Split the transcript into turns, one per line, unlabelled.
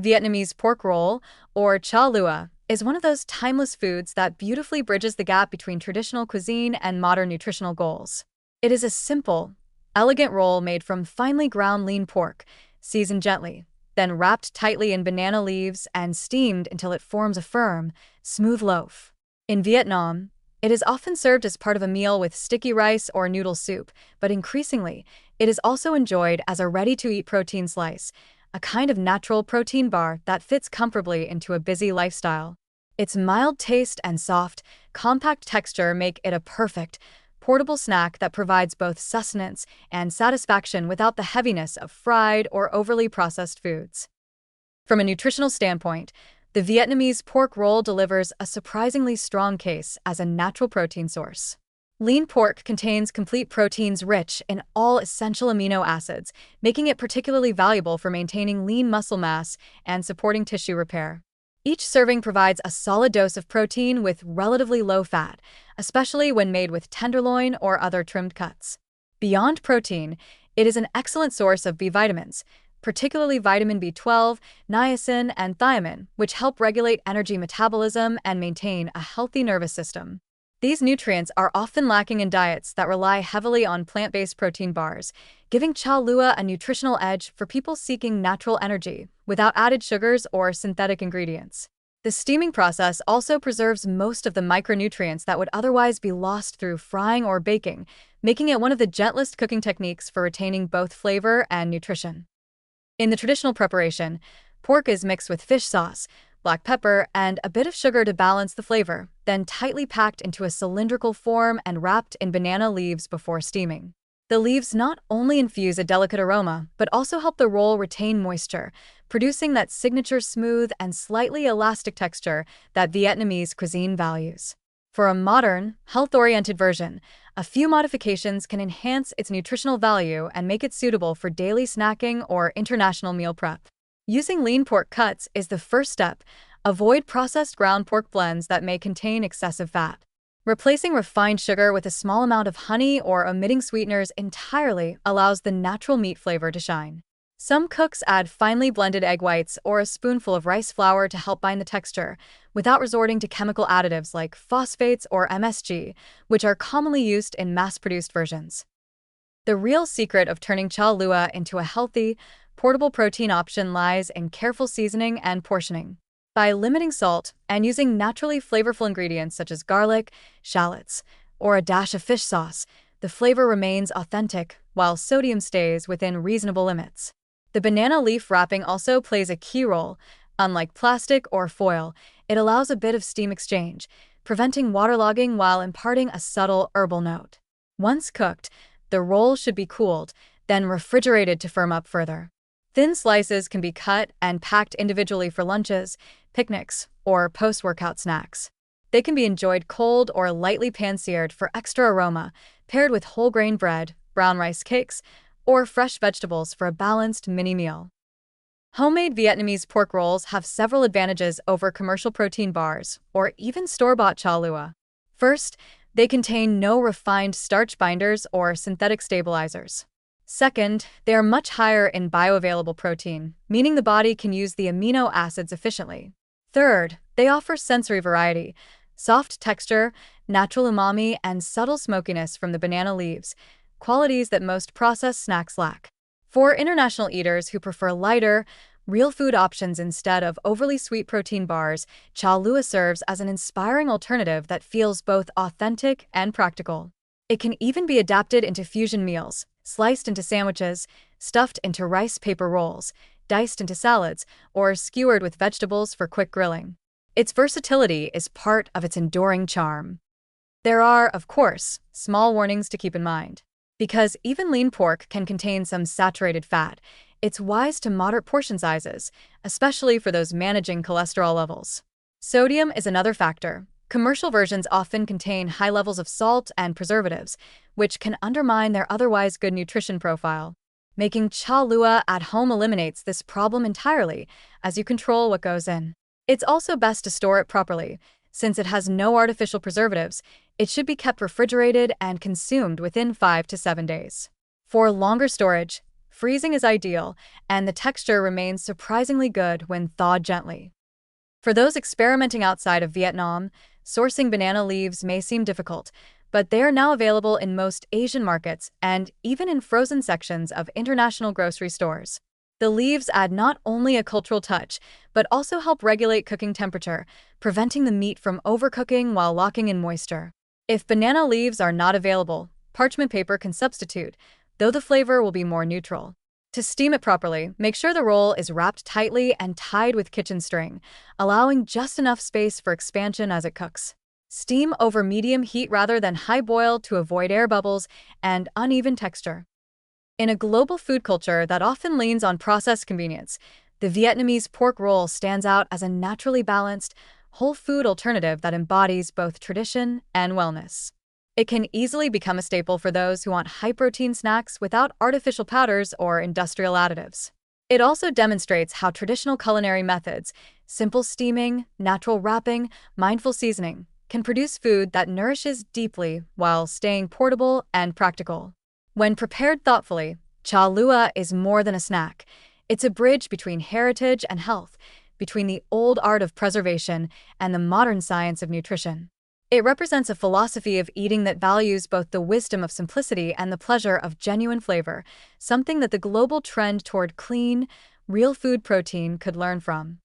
Vietnamese pork roll, or cha lua, is one of those timeless foods that beautifully bridges the gap between traditional cuisine and modern nutritional goals. It is a simple, elegant roll made from finely ground lean pork, seasoned gently, then wrapped tightly in banana leaves and steamed until it forms a firm, smooth loaf. In Vietnam, it is often served as part of a meal with sticky rice or noodle soup, but increasingly, it is also enjoyed as a ready-to-eat protein slice, a kind of natural protein bar that fits comfortably into a busy lifestyle. Its mild taste and soft, compact texture make it a perfect, portable snack that provides both sustenance and satisfaction without the heaviness of fried or overly processed foods. From a nutritional standpoint, the Vietnamese pork roll delivers a surprisingly strong case as a natural protein source. Lean pork contains complete proteins rich in all essential amino acids, making it particularly valuable for maintaining lean muscle mass and supporting tissue repair. Each serving provides a solid dose of protein with relatively low fat, especially when made with tenderloin or other trimmed cuts. Beyond protein, it is an excellent source of B vitamins, particularly vitamin B12, niacin, and thiamine, which help regulate energy metabolism and maintain a healthy nervous system. These nutrients are often lacking in diets that rely heavily on plant-based protein bars, giving cha lua a nutritional edge for people seeking natural energy without added sugars or synthetic ingredients. The steaming process also preserves most of the micronutrients that would otherwise be lost through frying or baking, making it one of the gentlest cooking techniques for retaining both flavor and nutrition. In the traditional preparation, pork is mixed with fish sauce, black pepper, and a bit of sugar to balance the flavor, then tightly packed into a cylindrical form and wrapped in banana leaves before steaming. The leaves not only infuse a delicate aroma, but also help the roll retain moisture, producing that signature smooth and slightly elastic texture that Vietnamese cuisine values. For a modern, health-oriented version, a few modifications can enhance its nutritional value and make it suitable for daily snacking or international meal prep. Using lean pork cuts is the first step. Avoid processed ground pork blends that may contain excessive fat. Replacing refined sugar with a small amount of honey or omitting sweeteners entirely allows the natural meat flavor to shine. Some cooks add finely blended egg whites or a spoonful of rice flour to help bind the texture, without resorting to chemical additives like phosphates or MSG, which are commonly used in mass-produced versions. The real secret of turning cha lua into a healthy, portable protein option lies in careful seasoning and portioning. By limiting salt and using naturally flavorful ingredients such as garlic, shallots, or a dash of fish sauce, the flavor remains authentic while sodium stays within reasonable limits. The banana leaf wrapping also plays a key role. Unlike plastic or foil, it allows a bit of steam exchange, preventing waterlogging while imparting a subtle herbal note. Once cooked, the roll should be cooled, then refrigerated to firm up further. Thin slices can be cut and packed individually for lunches, picnics, or post-workout snacks. They can be enjoyed cold or lightly pan-seared for extra aroma, paired with whole grain bread, brown rice cakes, or fresh vegetables for a balanced mini-meal. Homemade Vietnamese pork rolls have several advantages over commercial protein bars or even store-bought cha lua. First, they contain no refined starch binders or synthetic stabilizers. Second, they are much higher in bioavailable protein, meaning the body can use the amino acids efficiently. Third, they offer sensory variety, soft texture, natural umami, and subtle smokiness from the banana leaves, qualities that most processed snacks lack. For international eaters who prefer lighter, real food options instead of overly sweet protein bars, cha lua serves as an inspiring alternative that feels both authentic and practical. It can even be adapted into fusion meals, sliced into sandwiches, stuffed into rice paper rolls, diced into salads, or skewered with vegetables for quick grilling. Its versatility is part of its enduring charm. There are, of course, small warnings to keep in mind. Because even lean pork can contain some saturated fat, it's wise to moderate portion sizes, especially for those managing cholesterol levels. Sodium is another factor. Commercial versions often contain high levels of salt and preservatives, which can undermine their otherwise good nutrition profile. Making cha lua at home eliminates this problem entirely, as you control what goes in. It's also best to store it properly. Since it has no artificial preservatives, it should be kept refrigerated and consumed within 5 to 7 days. For longer storage, freezing is ideal, and the texture remains surprisingly good when thawed gently. For those experimenting outside of Vietnam, sourcing banana leaves may seem difficult, but they are now available in most Asian markets and even in frozen sections of international grocery stores. The leaves add not only a cultural touch, but also help regulate cooking temperature, preventing the meat from overcooking while locking in moisture. If banana leaves are not available, parchment paper can substitute, though the flavor will be more neutral. To steam it properly, make sure the roll is wrapped tightly and tied with kitchen string, allowing just enough space for expansion as it cooks. Steam over medium heat rather than high boil to avoid air bubbles and uneven texture. In a global food culture that often leans on processed convenience, the Vietnamese pork roll stands out as a naturally balanced, whole food alternative that embodies both tradition and wellness. It can easily become a staple for those who want high-protein snacks without artificial powders or industrial additives. It also demonstrates how traditional culinary methods, simple steaming, natural wrapping, mindful seasoning, can produce food that nourishes deeply while staying portable and practical. When prepared thoughtfully, cha lua is more than a snack. It's a bridge between heritage and health, between the old art of preservation and the modern science of nutrition. It represents a philosophy of eating that values both the wisdom of simplicity and the pleasure of genuine flavor, something that the global trend toward clean, real food protein could learn from.